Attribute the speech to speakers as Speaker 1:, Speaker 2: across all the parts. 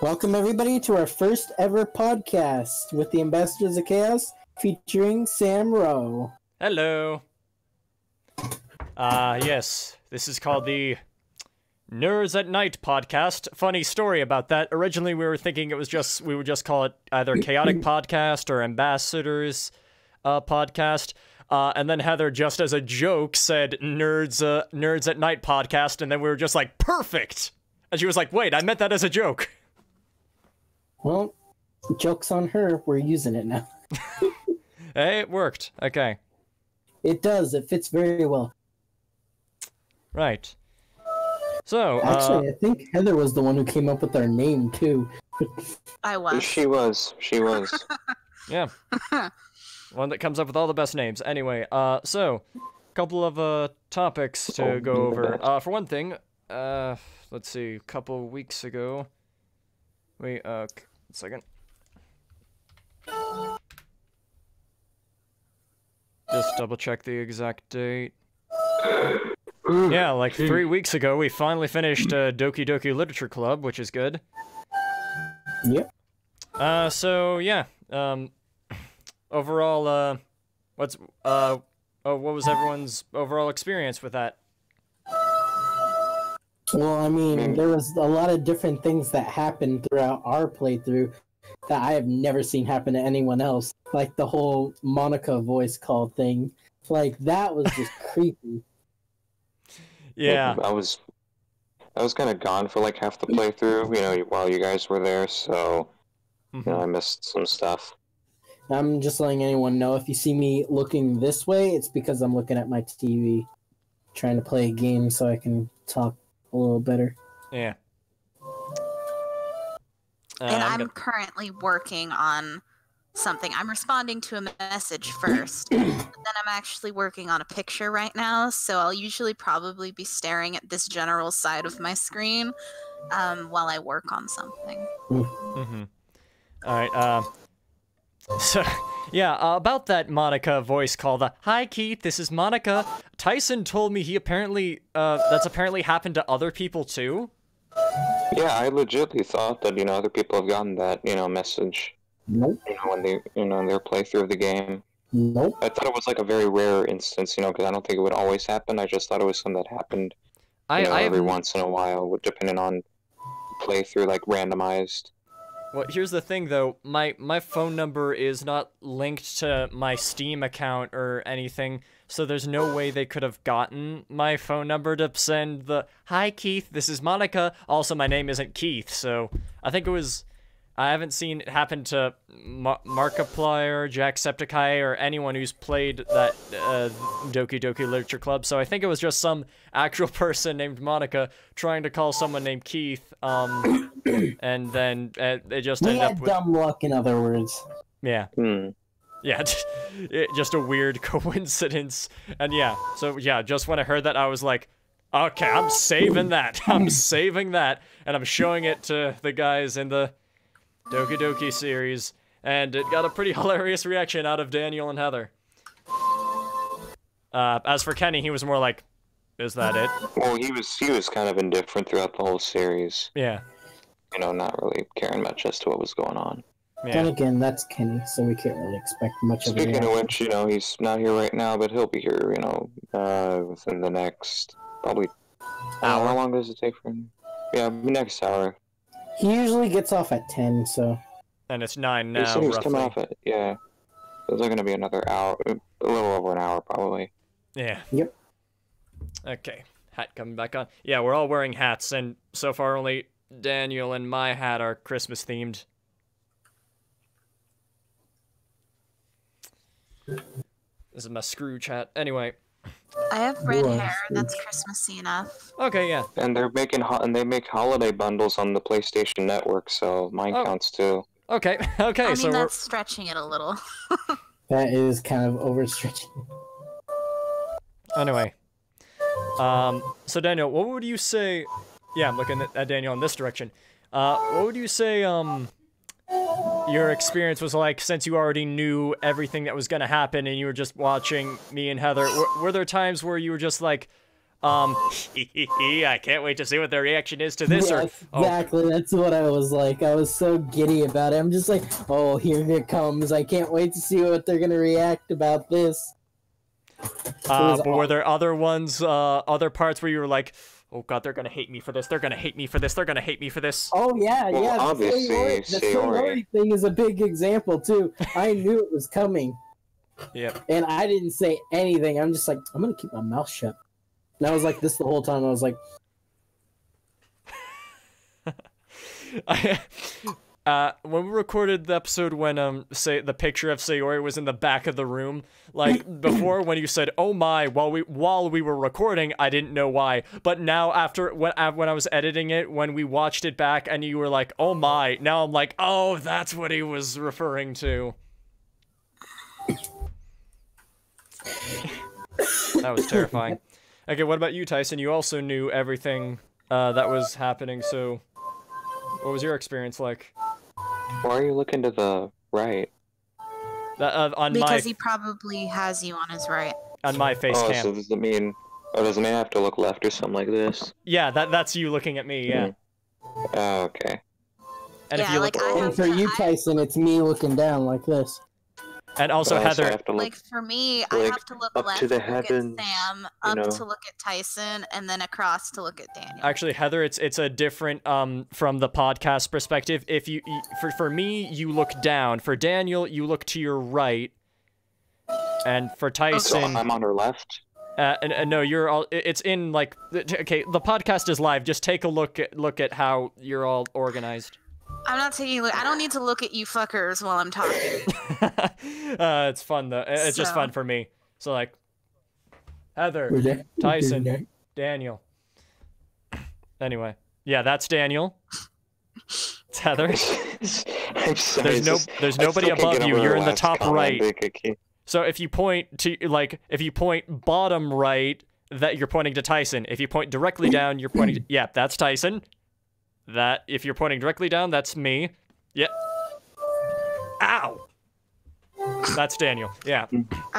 Speaker 1: Welcome everybody to our first ever podcast with the Ambassadors of Chaos featuring Sam Rowe.
Speaker 2: Hello. Yes, this is called the Nerds at Night podcast. Funny story about that. Originally we were thinking we would just call it either Chaotic Podcast or Ambassadors podcast. And then Heather, just as a joke, said Nerds at Night podcast, and then we were just like, perfect! And she was like, wait, I meant that as a joke.
Speaker 1: Well, joke's on her. We're using it now.
Speaker 2: Hey, it worked. Okay.
Speaker 1: It does. It fits very well.
Speaker 2: Right. So,
Speaker 1: actually, I think Heather was the one who came up with our name, too.
Speaker 3: I was.
Speaker 4: She was.
Speaker 2: Yeah. One that comes up with all the best names. Anyway, so, a couple of topics to go over. For one thing, let's see, a couple weeks ago, wait, a second. Just double check the exact date. Yeah, like 3 weeks ago, we finally finished Doki Doki Literature Club, which is good.
Speaker 1: Yep.
Speaker 2: So yeah, overall, what was everyone's overall experience with that?
Speaker 1: Well, I mean, there was a lot of different things that happened throughout our playthrough that I have never seen happen to anyone else. Like the whole Monica voice call thing. Like, that was just creepy.
Speaker 2: Yeah.
Speaker 4: I was kind of gone for like half the playthrough, while you guys were there, so I missed some stuff.
Speaker 1: I'm just letting anyone know, if you see me looking this way, it's because I'm looking at my TV, trying to play a game so I can talk a little better.
Speaker 2: Yeah.
Speaker 3: And I'm currently working on something. I'm responding to a message first, but then I'm actually working on a picture right now, so I'll usually probably be staring at this general side of my screen while I work on something.
Speaker 2: Alright, so, yeah, about that Monica voice call, "Hi Keith, this is Monica." Tyson told me that's apparently happened to other people too.
Speaker 4: Yeah, I legitimately thought that, other people have gotten that, message.
Speaker 1: Nope.
Speaker 4: When they, their playthrough of the game.
Speaker 1: Nope.
Speaker 4: I thought it was like a very rare instance, because I don't think it would always happen. I just thought it was something that happened, every once in a while, depending on playthrough, like randomized.
Speaker 2: Well, here's the thing, though. My phone number is not linked to my Steam account or anything, so there's no way they could have gotten my phone number to send the, "Hi, Keith, this is Monica. Also, my name isn't Keith," so I think it was... I haven't seen it happen to Markiplier, Jacksepticeye, or anyone who's played that Doki Doki Literature Club, so I think it was just some actual person named Monica trying to call someone named Keith, and then they just end up with...
Speaker 1: dumb luck, in other words.
Speaker 2: Yeah. Yeah, just a weird coincidence. And yeah, so yeah, just when I heard that, I was like, okay, I'm saving that. I'm saving that, and I'm showing it to the guys in the Doki Doki series, and it got a pretty hilarious reaction out of Daniel and Heather. As for Kenny, he was more like, "Is that it?"
Speaker 4: Well, he was kind of indifferent throughout the whole series.
Speaker 2: Yeah.
Speaker 4: Not really caring much as to what was going on.
Speaker 2: Yeah.
Speaker 1: Then again, that's Kenny, so we can't really expect much of it.
Speaker 4: Speaking of which, he's not here right now, but he'll be here, within the next, probably...
Speaker 2: Hour.
Speaker 4: How long does it take for him? Yeah, next hour.
Speaker 1: He usually gets off at 10, so...
Speaker 2: And it's 9
Speaker 4: He
Speaker 2: now,
Speaker 4: said he was coming
Speaker 2: roughly.
Speaker 4: off at, yeah. It's going to be another hour, a little over an hour, probably.
Speaker 2: Yeah.
Speaker 1: Yep.
Speaker 2: Okay, hat coming back on. Yeah, we're all wearing hats, and so far only Daniel and my hat are Christmas themed. This is my Scrooge hat. Anyway.
Speaker 3: I have red hair. That's Christmassy enough.
Speaker 2: Okay, yeah.
Speaker 4: And they make holiday bundles on the PlayStation Network, so mine counts too.
Speaker 2: Okay, okay,
Speaker 3: I mean,
Speaker 2: so
Speaker 3: that's stretching it a little.
Speaker 1: That is kind of overstretching.
Speaker 2: Anyway. So Daniel, what would you say... Yeah, I'm looking at Daniel in this direction. What would you say, your experience was like, since you already knew everything that was gonna happen and you were just watching me and Heather? Were there times where you were just like, I can't wait to see what their reaction is to this.
Speaker 1: Yes, exactly. That's what I was like. I was so giddy about it. I'm just like, oh, here it comes. I can't wait to see what they're gonna react about this.
Speaker 2: But were there other ones, other parts where you were like, oh god, they're gonna hate me for this, they're gonna hate me for this, they're gonna hate me for this?
Speaker 1: Oh yeah,
Speaker 4: well,
Speaker 1: yeah.
Speaker 4: Obviously,
Speaker 1: the Sayori thing is a big example too. I knew it was coming.
Speaker 2: Yep.
Speaker 1: And I didn't say anything. I'm just like, I'm gonna keep my mouth shut. And I was like this the whole time. I was like,
Speaker 2: when we recorded the episode when say the picture of Sayori was in the back of the room, like before when you said "oh my" while we were recording, I didn't know why. But now after when I was editing it, when we watched it back and you were like "oh my," now I'm like, oh, that's what he was referring to. That was terrifying. Okay, what about you, Tyson? You also knew everything that was happening, so what was your experience like?
Speaker 4: Why are you looking to the right?
Speaker 3: Because he probably has you on his right.
Speaker 2: On my face cam.
Speaker 4: So does it mean I have to look left or something like this?
Speaker 2: Yeah, that's you looking at me, yeah.
Speaker 4: Oh, okay.
Speaker 2: And
Speaker 3: yeah,
Speaker 2: if you
Speaker 3: like
Speaker 2: look
Speaker 1: for you, Tyson, it's me looking down like this.
Speaker 2: And also Heather,
Speaker 3: like for me, I have to look left
Speaker 4: to the
Speaker 3: look
Speaker 4: heavens,
Speaker 3: at Sam, up to look at Tyson, and then across to look at Daniel.
Speaker 2: Actually, Heather, it's a different from the podcast perspective. If you for me, you look down. For Daniel, you look to your right. And for Tyson,
Speaker 4: so I'm on her left.
Speaker 2: And no, you're all. It's in like okay. The podcast is live. Just take a look at how you're all organized.
Speaker 3: I'm not taking a look. I don't need to look at you fuckers while I'm talking.
Speaker 2: It's fun though. It's just fun for me. So like, Heather, Tyson, Daniel. Anyway, yeah, that's Daniel. It's Heather.
Speaker 4: I'm sorry,
Speaker 2: there's nobody above you. You're in the top right. So if you point bottom right, that you're pointing to Tyson. If you point directly down, you're pointing to, yeah, that's Tyson. That if you're pointing directly down, that's me. Yep. Ow. That's Daniel. Yeah.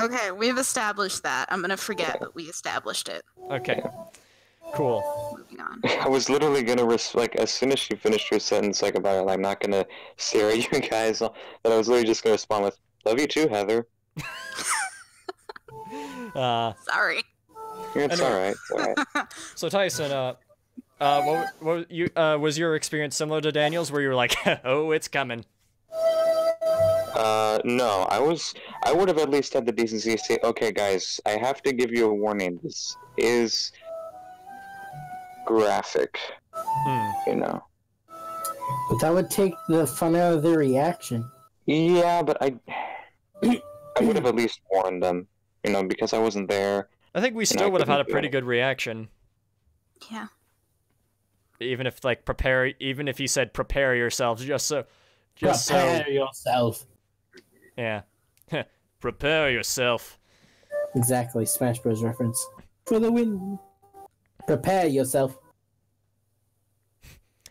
Speaker 3: Okay, we've established that. I'm gonna forget, but we established it.
Speaker 2: Okay. Cool.
Speaker 3: Moving on.
Speaker 4: I was literally gonna like as soon as she finished her sentence like about it, I'm not gonna stare at you guys, but I was literally just gonna respond with "Love you too, Heather."
Speaker 3: Sorry.
Speaker 4: It's alright.
Speaker 2: So Tyson, what you was your experience similar to Daniel's, where you were like, "Oh, it's coming"?
Speaker 4: No. I would have at least had the decency to say, "Okay, guys, I have to give you a warning. This is graphic." You know.
Speaker 1: But that would take the fun out of their reaction.
Speaker 4: Yeah, but I would have at least warned them, you know, because I wasn't there.
Speaker 2: I think we still would have had a pretty good reaction.
Speaker 3: Yeah.
Speaker 2: Even if even if he said prepare yourselves,
Speaker 1: Prepare yourself.
Speaker 2: Yeah. Prepare yourself.
Speaker 1: Exactly, Smash Bros. Reference. For the win. Prepare yourself.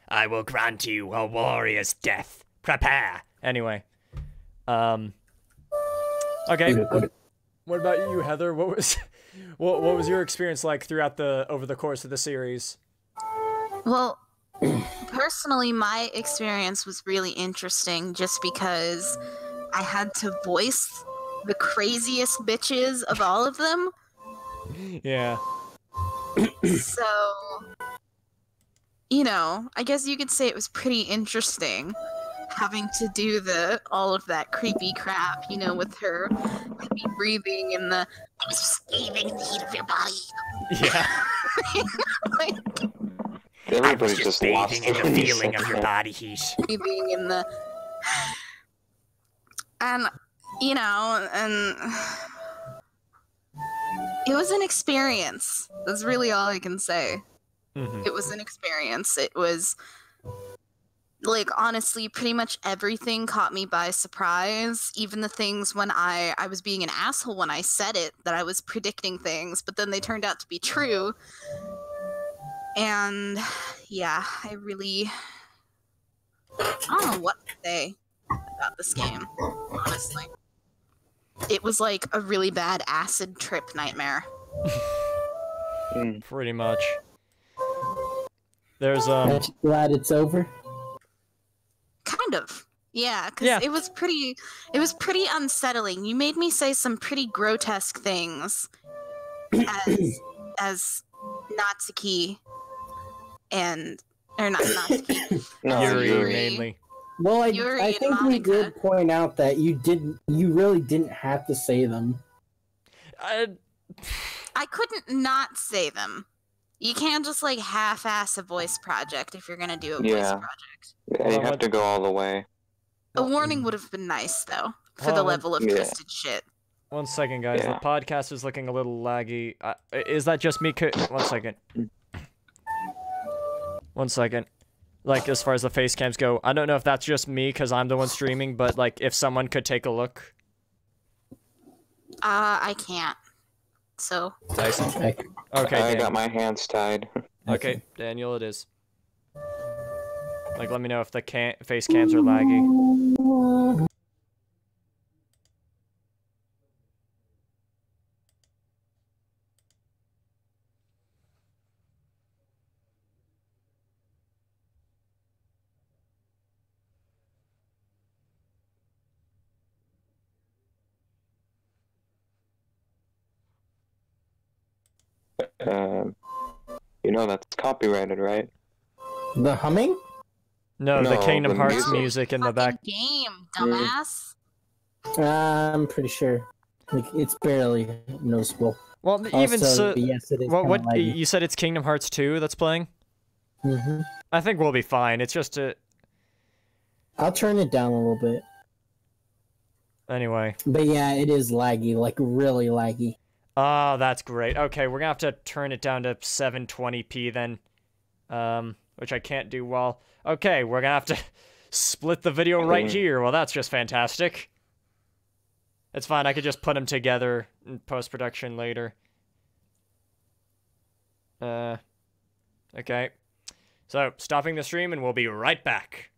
Speaker 2: I will grant you a warrior's death. Prepare. Anyway. Okay. What about you, Heather? What was your experience like throughout over the course of the series?
Speaker 3: Well, personally, my experience was really interesting just because I had to voice the craziest bitches of all of them.
Speaker 2: Yeah.
Speaker 3: So, you know, I guess you could say it was pretty interesting having to do all of that creepy crap, you know, with her heavy breathing and I was just bathing in the heat of your body.
Speaker 2: Yeah.
Speaker 3: Like,
Speaker 4: everybody's just bathing in the
Speaker 2: feeling of your body heat.
Speaker 3: Breathing in and you know, and it was an experience. That's really all I can say.
Speaker 2: Mm-hmm.
Speaker 3: It was an experience. It was like, honestly, pretty much everything caught me by surprise. Even the things when I was being an asshole when I said it, that I was predicting things, but then they turned out to be true. And yeah, I don't know what to say about this game, honestly. It was like a really bad acid trip nightmare.
Speaker 2: Pretty much. There's
Speaker 1: Aren't you glad it's over?
Speaker 3: Kind of. Yeah, because it was pretty unsettling. You made me say some pretty grotesque things as Natsuki or not Natsuki.
Speaker 2: Yuri mainly.
Speaker 1: Well, I think we did point out that you really didn't have to say them.
Speaker 3: I couldn't not say them. You can't just like half-ass a voice project if you're gonna do a voice project.
Speaker 4: Yeah, you have to go all the way.
Speaker 3: A warning would have been nice though, for the level of twisted shit.
Speaker 2: 1 second, guys. The podcast is looking a little laggy. Is that just me? 1 second. 1 second. Like, as far as the face cams go, I don't know if that's just me because I'm the one streaming, but like, if someone could take a look.
Speaker 3: I can't. So.
Speaker 2: Tyson. Okay.
Speaker 4: I got my hands tied.
Speaker 2: Okay, Daniel, it is. Like, let me know if the face cams are laggy.
Speaker 4: You know that's copyrighted, right?
Speaker 1: The humming?
Speaker 2: No, the Kingdom Hearts music in the back.
Speaker 3: Game, dumbass.
Speaker 1: I'm pretty sure. Like, it's barely noticeable.
Speaker 2: Well, even so, yes, it is. What you said? It's Kingdom Hearts 2 that's playing. I think we'll be fine. It's just a.
Speaker 1: I'll turn it down a little bit.
Speaker 2: Anyway.
Speaker 1: But yeah, it is laggy, like really laggy.
Speaker 2: Oh, that's great. Okay, we're gonna have to turn it down to 720p then, which I can't do well. Okay, we're gonna have to split the video right here. Well, that's just fantastic. It's fine. I could just put them together in post-production later. Okay. So, stopping the stream, and we'll be right back.